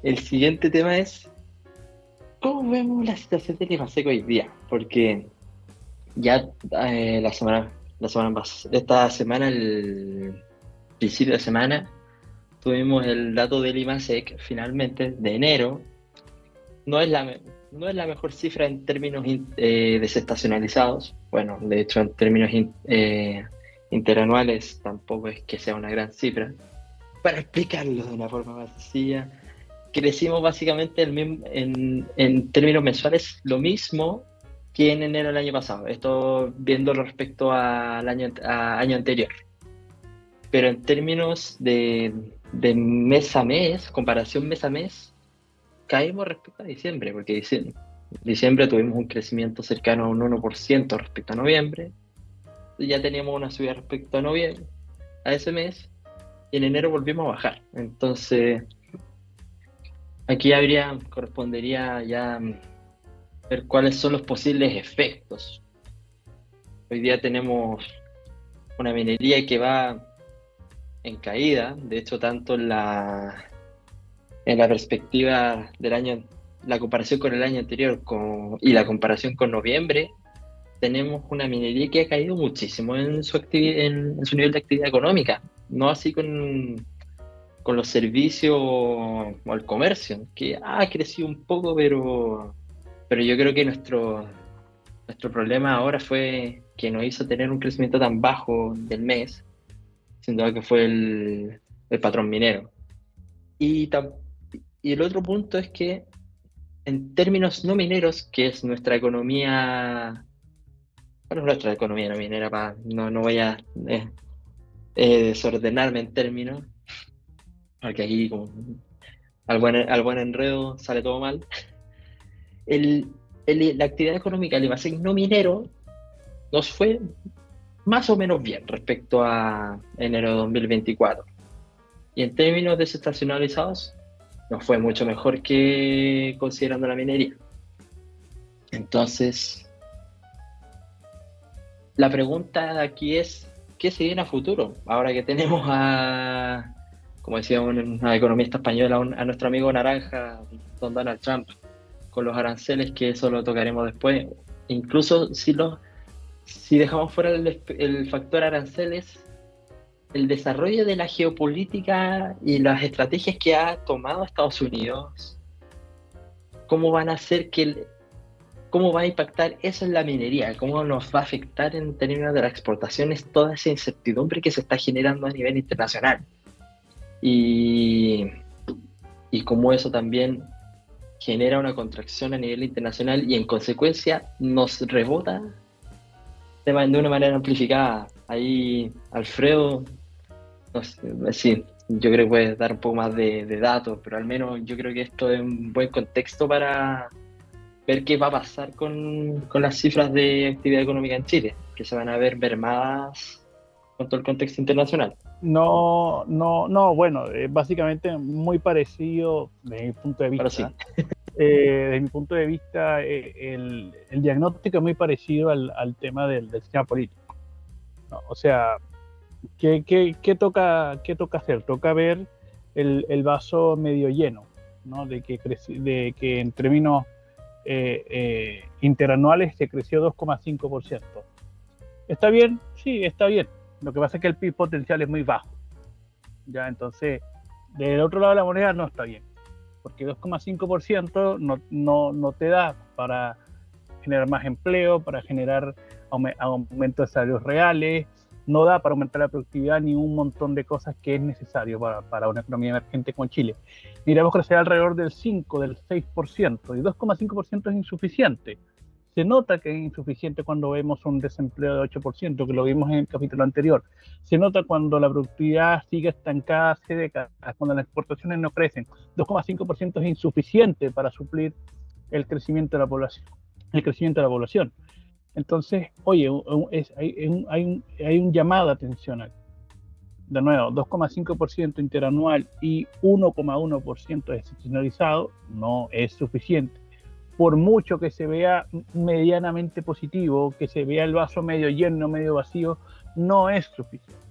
El siguiente tema es, ¿cómo vemos la situación del IMASEC hoy día? Porque ya esta semana, el principio de semana, tuvimos el dato del IMASEC finalmente de enero. No es no es la mejor cifra en términos desestacionalizados. Bueno, de hecho, en términos interanuales tampoco es que sea una gran cifra. Para explicarlo de una forma más sencilla, crecimos básicamente en términos mensuales lo mismo que en enero del año pasado. Esto viendo respecto a año anterior. Pero en términos de mes a mes, comparación mes a mes, caímos respecto a diciembre, porque diciembre tuvimos un crecimiento cercano a un 1% respecto a noviembre. Ya teníamos una subida respecto a noviembre, a ese mes, y en enero volvimos a bajar. Entonces, aquí correspondería ya ver cuáles son los posibles efectos. Hoy día tenemos una minería que va en caída, de hecho, tanto en la perspectiva del año, la comparación con el año anterior y la comparación con noviembre, tenemos una minería que ha caído muchísimo en su nivel de actividad económica, no así con los servicios o el comercio, que ha crecido un poco, pero yo creo que nuestro problema ahora fue que nos hizo tener un crecimiento tan bajo del mes, sin duda que fue el patrón minero. Y, tam- y el otro punto es que en términos no mineros, que es nuestra economía, bueno, nuestra economía no minera, no voy a desordenarme en términos, porque aquí como al buen enredo sale todo mal. El, la actividad económica del IMASEC no minero nos fue más o menos bien respecto a enero de 2024. Y en términos desestacionalizados, nos fue mucho mejor que considerando la minería. Entonces, la pregunta aquí es, ¿qué se viene a futuro? Ahora que tenemos como decía una economista española, a nuestro amigo naranja, don Donald Trump, con los aranceles, que eso lo tocaremos después. Incluso si dejamos fuera el factor aranceles, el desarrollo de la geopolítica y las estrategias que ha tomado Estados Unidos, ¿cómo van a hacer cómo va a impactar eso en la minería? ¿Cómo nos va a afectar en términos de las exportaciones toda esa incertidumbre que se está generando a nivel internacional? Y, y cómo eso también genera una contracción a nivel internacional y en consecuencia nos rebota de una manera amplificada. Ahí, Alfredo, no sé, sí, yo creo que puedes dar un poco más de datos, pero al menos yo creo que esto es un buen contexto para ver qué va a pasar con las cifras de actividad económica en Chile, que se van a ver mermadas con todo el contexto internacional. No, no, no, bueno, básicamente muy parecido desde mi punto de Pero vista. sí, Desde mi punto de vista, el diagnóstico es muy parecido al tema del sistema político, ¿no? O sea, qué toca hacer? Toca ver el vaso medio lleno, ¿no? De que en términos interanuales se creció 2,5%. ¿Está bien? Sí, está bien. Lo que pasa es que el PIB potencial es muy bajo. ¿Ya? Entonces, del otro lado de la moneda no está bien, porque 2,5% no te da para generar más empleo, para generar aumento de salarios reales, no da para aumentar la productividad ni un montón de cosas que es necesario para una economía emergente como Chile. Miramos crecer alrededor del 5, del 6%, y 2,5% es insuficiente. Se nota que es insuficiente cuando vemos un desempleo de 8%, que lo vimos en el capítulo anterior. Se nota cuando la productividad sigue estancada hace décadas, cuando las exportaciones no crecen. 2,5% es insuficiente para suplir el crecimiento de la población. El crecimiento de la población. Entonces, oye, hay un llamado de atención aquí. De nuevo, 2,5% interanual y 1,1% desestacionalizado no es suficiente. Por mucho que se vea medianamente positivo, que se vea el vaso medio lleno, medio vacío, no es suficiente.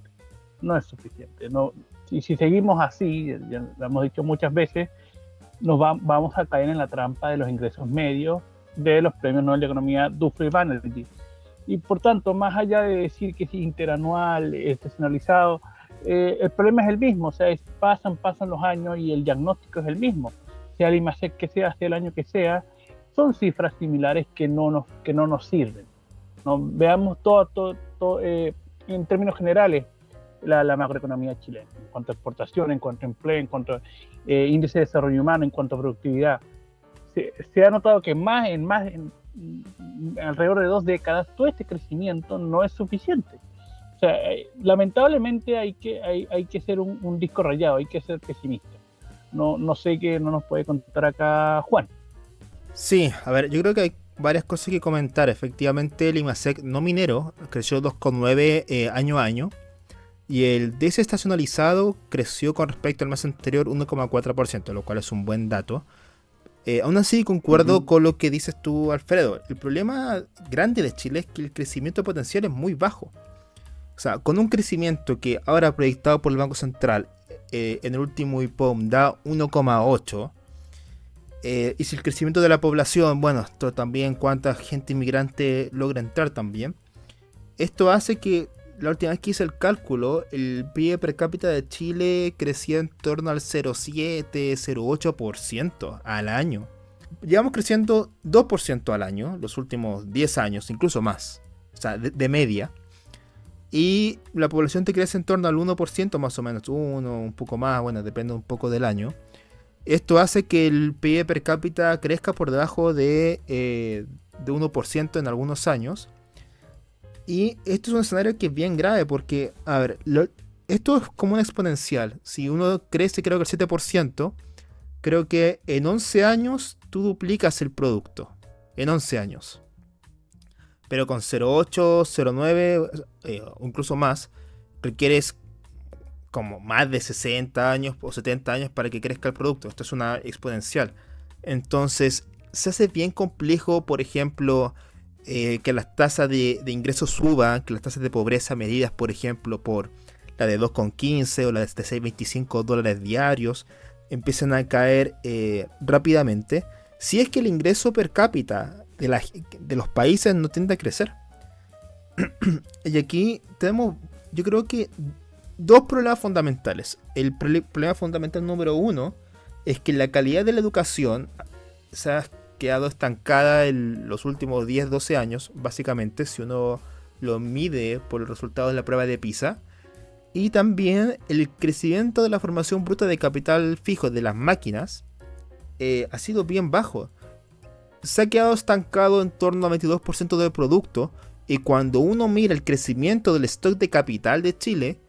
No es suficiente. No, si seguimos así, ya lo hemos dicho muchas veces, vamos a caer en la trampa de los ingresos medios de los premios Nobel de Economía Duflo y Banerjee. Y por tanto, más allá de decir que es interanual, estacionalizado, el problema es el mismo, o sea, pasan los años y el diagnóstico es el mismo, sea el IMASEC que sea el año que sea, son cifras similares que no nos sirven. ¿No? Veamos todo en términos generales la macroeconomía chilena, en cuanto a exportación, en cuanto a empleo, en cuanto a índice de desarrollo humano, en cuanto a productividad. Se ha notado que alrededor de 2 décadas todo este crecimiento no es suficiente. O sea, lamentablemente hay que ser un disco rayado, hay que ser pesimista. No sé qué no nos puede contar acá Juan. Sí, a ver, yo creo que hay varias cosas que comentar. Efectivamente, el IMASEC no minero creció 2,9 año a año. Y el desestacionalizado creció con respecto al mes anterior 1,4%, lo cual es un buen dato. Aún así, concuerdo con lo que dices tú, Alfredo. El problema grande de Chile es que el crecimiento potencial es muy bajo. O sea, con un crecimiento que ahora proyectado por el Banco Central en el último IPOM da 1,8%, y si el crecimiento de la población, bueno, esto también cuánta gente inmigrante logra entrar también, esto hace que la última vez que hice el cálculo, el PIB per cápita de Chile crecía en torno al 0,7, 0,8% al año. Llevamos creciendo 2% al año los últimos 10 años, incluso más, o sea, de media. Y la población te crece en torno al 1% más o menos, un poco más, bueno, depende un poco del año. Esto hace que el PIB per cápita crezca por debajo de 1% en algunos años. Y esto es un escenario que es bien grave porque, a ver, esto es como un exponencial. Si uno crece creo que el 7%, creo que en 11 años tú duplicas el producto. En 11 años. Pero con 0,8, 0,9 o incluso más, requieres como más de 60 años o 70 años para que crezca el producto. Esto es una exponencial. Entonces, se hace bien complejo, por ejemplo, que las tasas de ingresos suban, que las tasas de pobreza medidas, por ejemplo, por la de 2,15 o la de 6,25 dólares diarios, empiezan a caer rápidamente, si es que el ingreso per cápita de los países no tiende a crecer. Y aquí tenemos, yo creo que, dos problemas fundamentales. El problema fundamental número uno es que la calidad de la educación se ha quedado estancada en los últimos 10-12 años, básicamente, si uno lo mide por los resultados de la prueba de PISA. Y también el crecimiento de la formación bruta de capital fijo de las máquinas ha sido bien bajo. Se ha quedado estancado en torno a 22% del producto. Y cuando uno mira el crecimiento del stock de capital de Chile,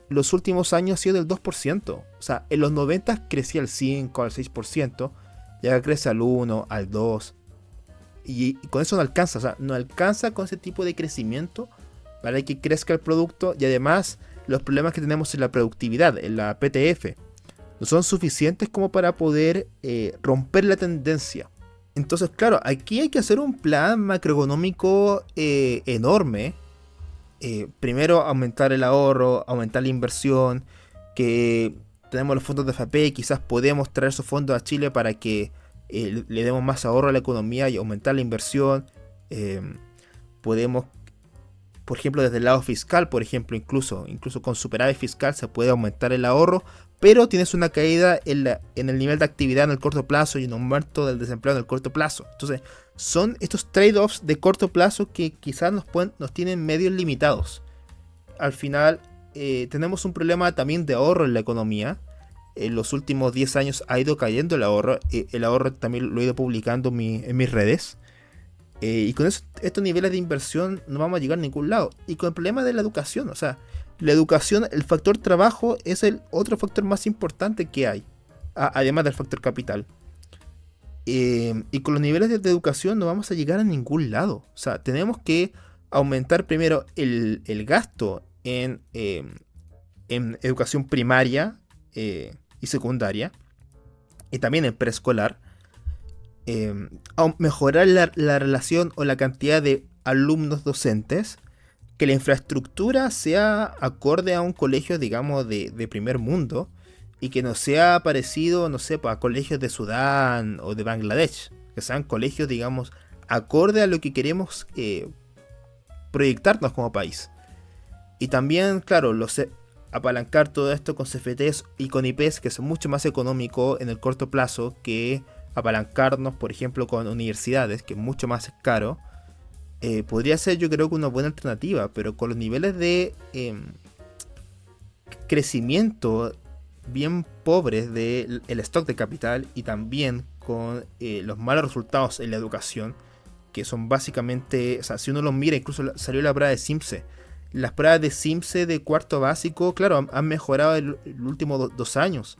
los últimos años ha sido del 2%. O sea, en los 90 crecía al 5, al 6%. Ya crece al 1, al 2. Y con eso no alcanza. O sea, no alcanza con ese tipo de crecimiento para que crezca el producto. Y además, los problemas que tenemos en la productividad, en la PTF, no son suficientes como para poder romper la tendencia. Entonces, claro, aquí hay que hacer un plan macroeconómico enorme. Primero, aumentar el ahorro, aumentar la inversión, que tenemos los fondos de FP, quizás podemos traer esos fondos a Chile para que le demos más ahorro a la economía y aumentar la inversión. Podemos, por ejemplo, desde el lado fiscal, por ejemplo, incluso con superávit fiscal se puede aumentar el ahorro, pero tienes una caída en el nivel de actividad en el corto plazo y un aumento del desempleo en el corto plazo. Entonces, son estos trade-offs de corto plazo que quizás nos tienen medios limitados. Al final, tenemos un problema también de ahorro en la economía. En los últimos 10 años ha ido cayendo el ahorro. El ahorro también lo he ido publicando en mis redes. Y con estos niveles de inversión no vamos a llegar a ningún lado. Y con el problema de la educación, o sea, la educación, el factor trabajo es el otro factor más importante que hay, además del factor capital. Y con los niveles de educación no vamos a llegar a ningún lado. O sea, tenemos que aumentar primero el gasto en educación primaria y secundaria, y también en preescolar. Mejorar la relación o la cantidad de alumnos docentes, que la infraestructura sea acorde a un colegio, digamos, de primer mundo. y que no sea parecido, no sé, pues, a colegios de Sudán o de Bangladesh, que sean colegios, digamos, acorde a lo que queremos proyectarnos como país. Y también, claro, apalancar todo esto con CFTs y con IPs, que son mucho más económicos en el corto plazo que apalancarnos, por ejemplo, con universidades, que es mucho más caro. Podría ser, yo creo, que una buena alternativa, pero con los niveles de crecimiento bien pobres del stock de capital y también con los malos resultados en la educación, que son básicamente, o sea, si uno los mira, incluso salió la prueba de Simse. Las pruebas de Simse de cuarto básico, claro, han mejorado el último 2 años,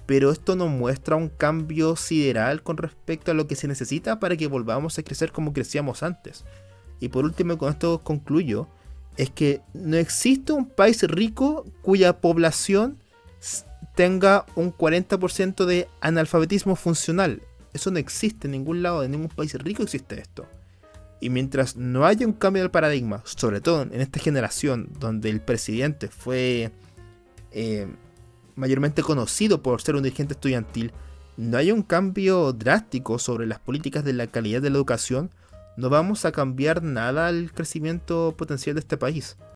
pero esto no muestra un cambio sideral con respecto a lo que se necesita para que volvamos a crecer como crecíamos antes. Y por último, con esto concluyo, es que no existe un país rico cuya población tenga un 40% de analfabetismo funcional. Eso no existe en ningún lado, en ningún país rico existe esto. Y mientras no haya un cambio del paradigma, sobre todo en esta generación donde el presidente fue mayormente conocido por ser un dirigente estudiantil, no haya un cambio drástico sobre las políticas de la calidad de la educación, no vamos a cambiar nada al crecimiento potencial de este país.